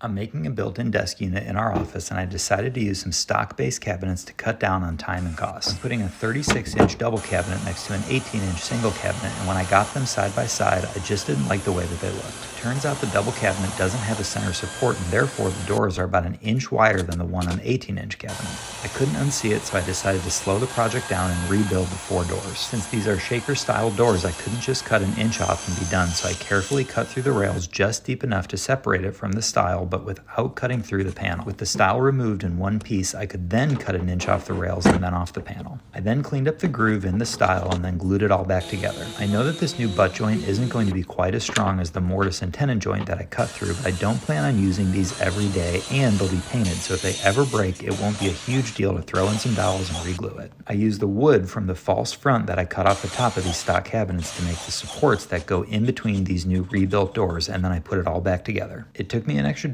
I'm making a built-in desk unit in our office, and I decided to use some stock-based cabinets to cut down on time and cost. I'm putting a 36-inch double cabinet next to an 18-inch single cabinet, and when I got them side by side, I just didn't like the way that they looked. Turns out the double cabinet doesn't have a center support, and therefore the doors are about an inch wider than the one on the 18-inch cabinet. I couldn't unsee it, so I decided to slow the project down and rebuild the 4 doors. Since these are shaker-style doors, I couldn't just cut an inch off and be done, so I carefully cut through the rails just deep enough to separate it from the stile, but without cutting through the panel. With the stile removed in one piece, I could then cut an inch off the rails and then off the panel. I then cleaned up the groove in the stile and then glued it all back together. I know that this new butt joint isn't going to be quite as strong as the mortise and tenon joint that I cut through, but I don't plan on using these every day, and they'll be painted, so if they ever break, it won't be a huge deal to throw in some dowels and re-glue it. I used the wood from the false front that I cut off the top of these stock cabinets to make the supports that go in between these new rebuilt doors, and then I put it all back together. It took me an extra